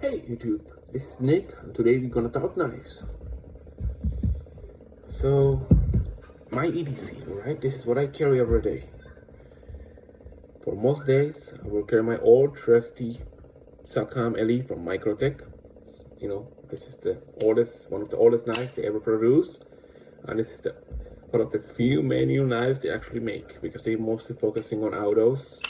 Hey YouTube, this is Nick and today we're gonna talk knives. So, my EDC, right? This is what I carry every day. For most days, I will carry my old trusty SOCOM LE from Microtech. This is one of the oldest knives they ever produce, and this is one of the few manual knives they actually make because they're mostly focusing on autos.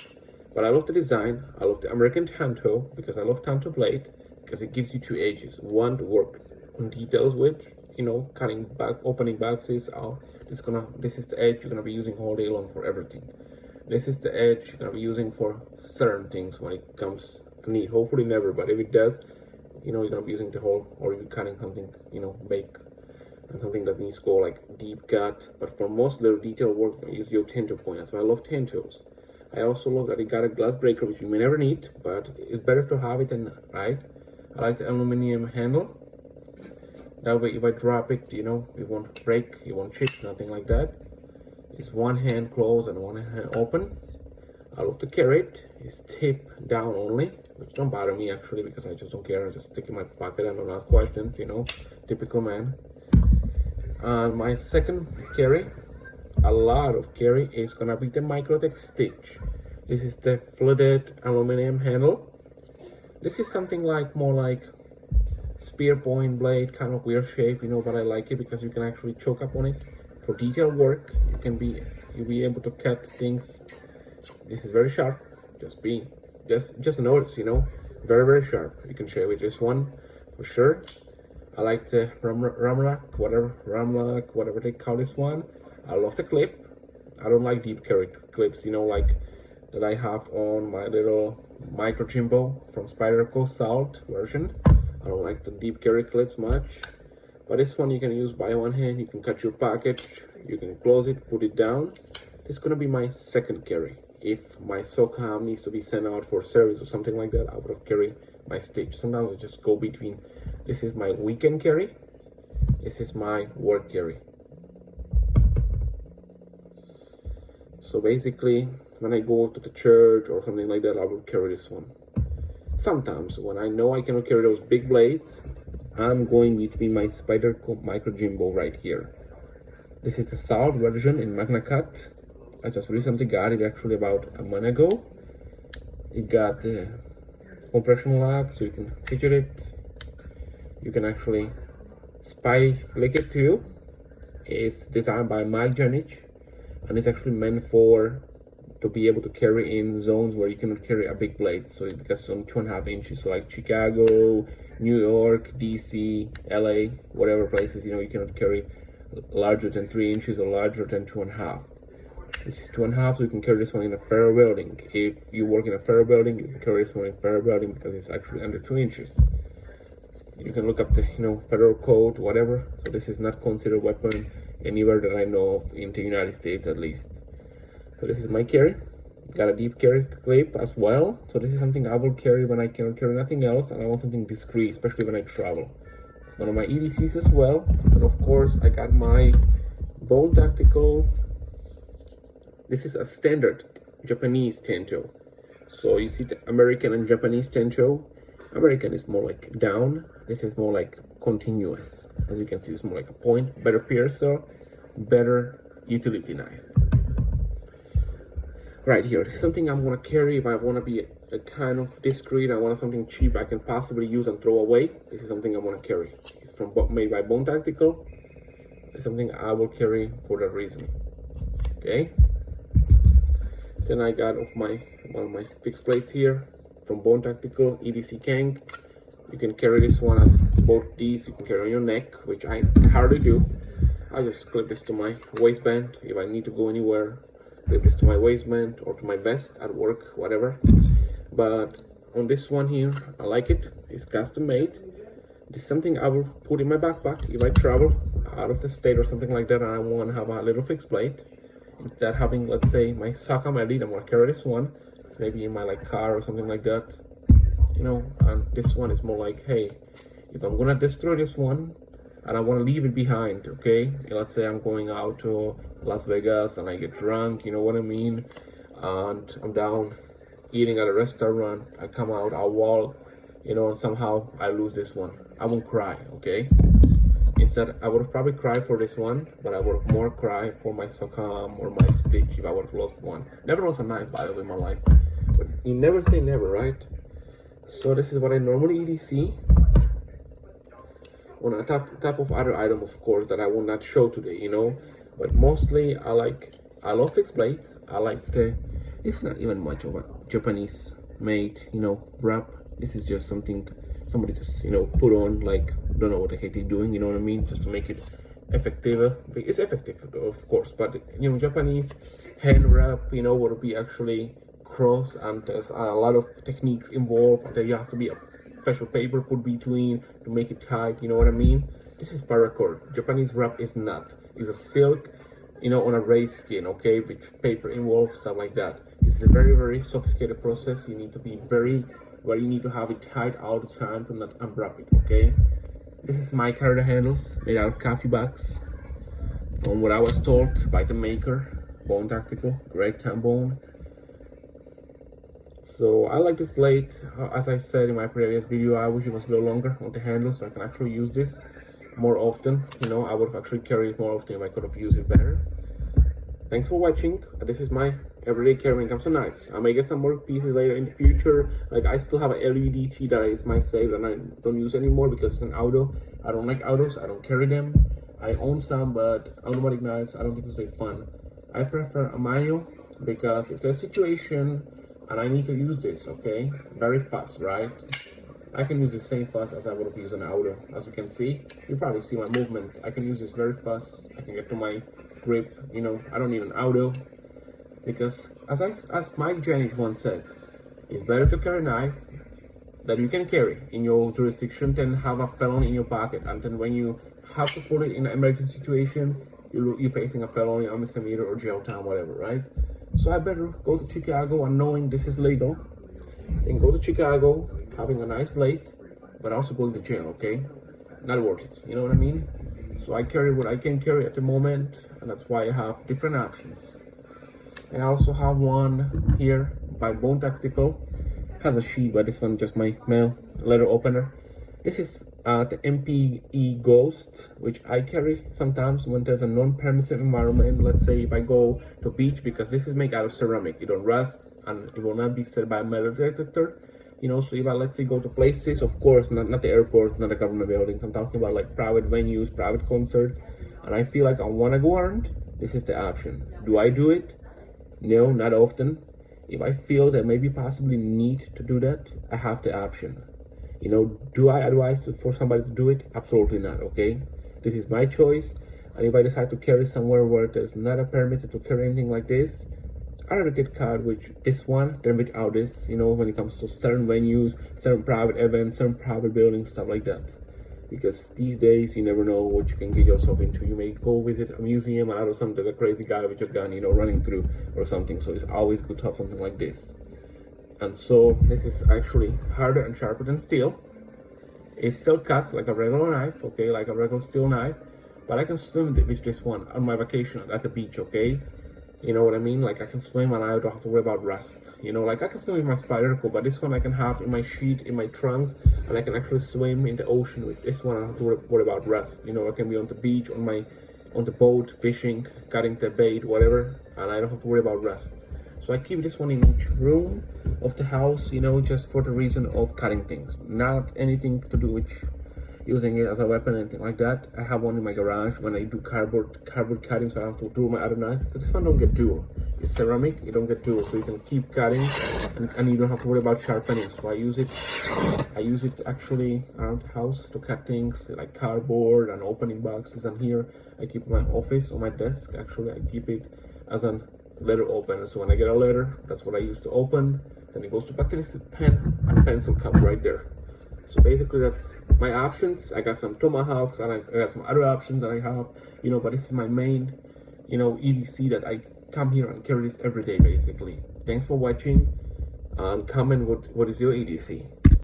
But I love the design. I love the American Tanto because I love Tanto blade because it gives you two edges. One to work on details with, cutting back, opening boxes out. This is the edge you're gonna be using all day long for everything. This is the edge you're gonna be using for certain things when it comes neat. Hopefully never, but if it does, you're gonna be using the whole, or you're cutting something, bake and something that needs to go like deep cut. But for most little detail work, I use your Tanto point. That's why I love Tantos. I also love that it got a glass breaker, which you may never need, but it's better to have it than not, right? I like the aluminum handle. That way, if I drop it, it won't break, it won't chip, nothing like that. It's one hand closed and one hand open. I love to carry it. It's tip down only, which don't bother me actually because I just don't care. I just stick it in my pocket and don't ask questions, typical man. And my second carry, a lot of carry, is gonna be the Microtech Stitch. This is the flooded aluminum handle. This is something more like spear point blade, kind of weird shape, but I like it because you can actually choke up on it for detail work. You'll be able to cut things. This is very sharp. Just notice, very very sharp. You can shave with this one for sure. I like the Ramlock, whatever they call this one. I love the clip. I don't like deep carry clips, like that I have on my little Micro Jimbo from Spyderco Salt version. I don't like the deep carry clips much. But this one you can use by one hand. You can cut your package, you can close it, put it down. It's gonna be my second carry. If my SOCOM needs to be sent out for service or something like that, I would have carried my Stitch. Sometimes I just go between. This is my weekend carry. This is my work carry. So basically, when I go to the church or something like that, I will carry this one. Sometimes, when I know I cannot carry those big blades, I'm going between my Spyderco Micro Jimbo right here. This is the Salt version in Magna Cut. I just recently got it, actually about a month ago. It got the compression lock, so you can fidget it. You can actually flick it too. It's designed by Mike Janich, and it's actually meant to be able to carry in zones where you cannot carry a big blade. So because it's only 2.5 inches, so like Chicago, New York, DC, LA, whatever places, you cannot carry larger than 3 inches or larger than 2.5. This is 2.5, so you can carry this one in a federal building. If you work in a federal building, you can carry this one in a federal building because it's actually under 2 inches. You can look up the federal code, whatever. So this is not considered weapon anywhere that I know of in the United States at least. So this is my carry. Got a deep carry clip as well. So this is something I will carry when I cannot carry nothing else, and I want something discreet, especially when I travel. It's one of my EDCs as well. And of course, I got my Bone Tactical. This is a standard Japanese Tanto. So you see the American and Japanese Tanto. American is more like down. This is more like continuous. As you can see, it's more like a point, better piercer, better utility knife. Right here, this is something I'm gonna carry if I wanna be a kind of discreet. I want something cheap I can possibly use and throw away. This is something I wanna carry. It's made by Bone Tactical. It's something I will carry for that reason. Okay. Then I got one of my fixed plates here from Bone Tactical, EDC Kang. You can carry this one as both these. You can carry on your neck, which I hardly do. I just clip this to my waistband if I need to go anywhere. Clip this to my waistband or to my vest at work, whatever. But on this one here, I like it. It's custom made. This is something I will put in my backpack if I travel out of the state or something like that and I want to have a little fixed plate. Instead of having, let's say, my SOCOM Elite, I'm gonna carry this one. It's maybe in my car or something like that. And this one is more like, hey, if I'm gonna destroy this one and I want to leave it behind, okay? Let's say I'm going out to Las Vegas and I get drunk, you know what I mean? And I'm down eating at a restaurant. I come out, I'll walk you know, and somehow I lose this one. I won't cry, okay? Instead, I would have probably cried for this one, but I would have more cried for my SOCOM or my Stitch if I would have lost one. Never lost a knife, by the way, in my life. But you never say never, right? So this is what I normally EDC. On a type of other item, of course, that I will not show today, you know. But mostly, I love fixed blades. I like it's not even much of a Japanese made, you know, wrap. This is just something somebody just, you know, put on, like, don't know what the heck they're doing, you know what I mean, just to make it effective. It's effective, of course, but, you know, Japanese hand wrap, you know, would be actually cross, and there's a lot of techniques involved. There has to be a special paper put between to make it tight, you know what I mean. This is paracord. Japanese wrap is not. It's a silk, you know, on a raised skin, okay, with paper involved, stuff like that. It's a very, very sophisticated process. You need to be where you need to have it tight all the time to not unwrap it, okay? This is my carrier handles made out of coffee bags. From what I was told by the maker, Bone Tactical, Greg Tambone. So I like this blade. As I said in my previous video, I wish it was a little longer on the handle so I can actually use this more often. You know, I would have actually carried it more often if I could have used it better. Thanks for watching. This is my everyday care when it comes to knives. I may get some more pieces later in the future. Like, I still have an LVDT that is my save and I don't use anymore because it's an auto. I don't like autos. I don't carry them. I own some, but automatic knives, I don't think it's very fun. I prefer a manual because if there's a situation and I need to use this, okay, very fast, right? I can use the same fast as I would have used an auto. As you can see, you probably see my movements. I can use this very fast. I can get to my grip, you know. I don't need an auto because, as Mike Janisch once said, it's better to carry a knife that you can carry in your jurisdiction than have a felon in your pocket, and then when you have to put it in an emergency situation, you're facing a felony, a misdemeanor, or jail time, whatever, right? So I better go to Chicago and knowing this is legal, then go to Chicago having a nice blade, but also going to jail, okay? Not worth it, you know what I mean? So I carry what I can carry at the moment, and that's why I have different options. I also have one here by Bone Tactical. Has a sheet, but this one just my mail letter opener. This is the MPE Ghost, which I carry sometimes when there's a non-permissive environment. Let's say if I go to beach, because this is made out of ceramic, it don't rust and it will not be set by a metal detector. You know, so if I, let's say, go to places, of course, not the airports, not the government buildings, I'm talking about like private venues, private concerts, and I feel like I want to go armed, this is the option. Do I do it? No, not often. If I feel that maybe possibly need to do that, I have the option. You know, do I advise for somebody to do it? Absolutely not, okay? This is my choice, and if I decide to carry somewhere where there's not a permit to carry anything like this, I'd rather get caught with this one than without this, you know, when it comes to certain venues, certain private events, certain private buildings, stuff like that. Because these days, you never know what you can get yourself into. You may go visit a museum and out of something, there's a crazy guy with a gun, you know, running through or something. So it's always good to have something like this. And so this is actually harder and sharper than steel. It still cuts like a regular knife, okay, like a regular steel knife. But I can swim with this one on my vacation at the beach, okay? You know what I mean? Like, I can swim and I don't have to worry about rust. You know, like, I can swim with my Spyderco, but this one I can have in my sheet, in my trunks, and I can actually swim in the ocean with this one. I don't have to worry about rust. You know, I can be on the beach, on the boat, fishing, cutting the bait, whatever, and I don't have to worry about rust. So I keep this one in each room of the house, you know, just for the reason of cutting things. Not anything to do with using it as a weapon, anything like that. I have one in my garage when I do cardboard cutting, so I have to do my other knife, because this one don't get dual. It's ceramic, you don't get dual, so you can keep cutting and you don't have to worry about sharpening. So I use it actually around the house to cut things like cardboard and opening boxes. And here I keep my office on my desk. Actually, I keep it as a letter opener, so when I get a letter, that's what I use to open. Then it goes back to this pen and pencil cup right there. So basically that's my options. I got some tomahawks and I got some other options that I have, you know, but this is my main, you know, EDC that I come here and carry this every day basically. Thanks for watching, and comment what is your EDC.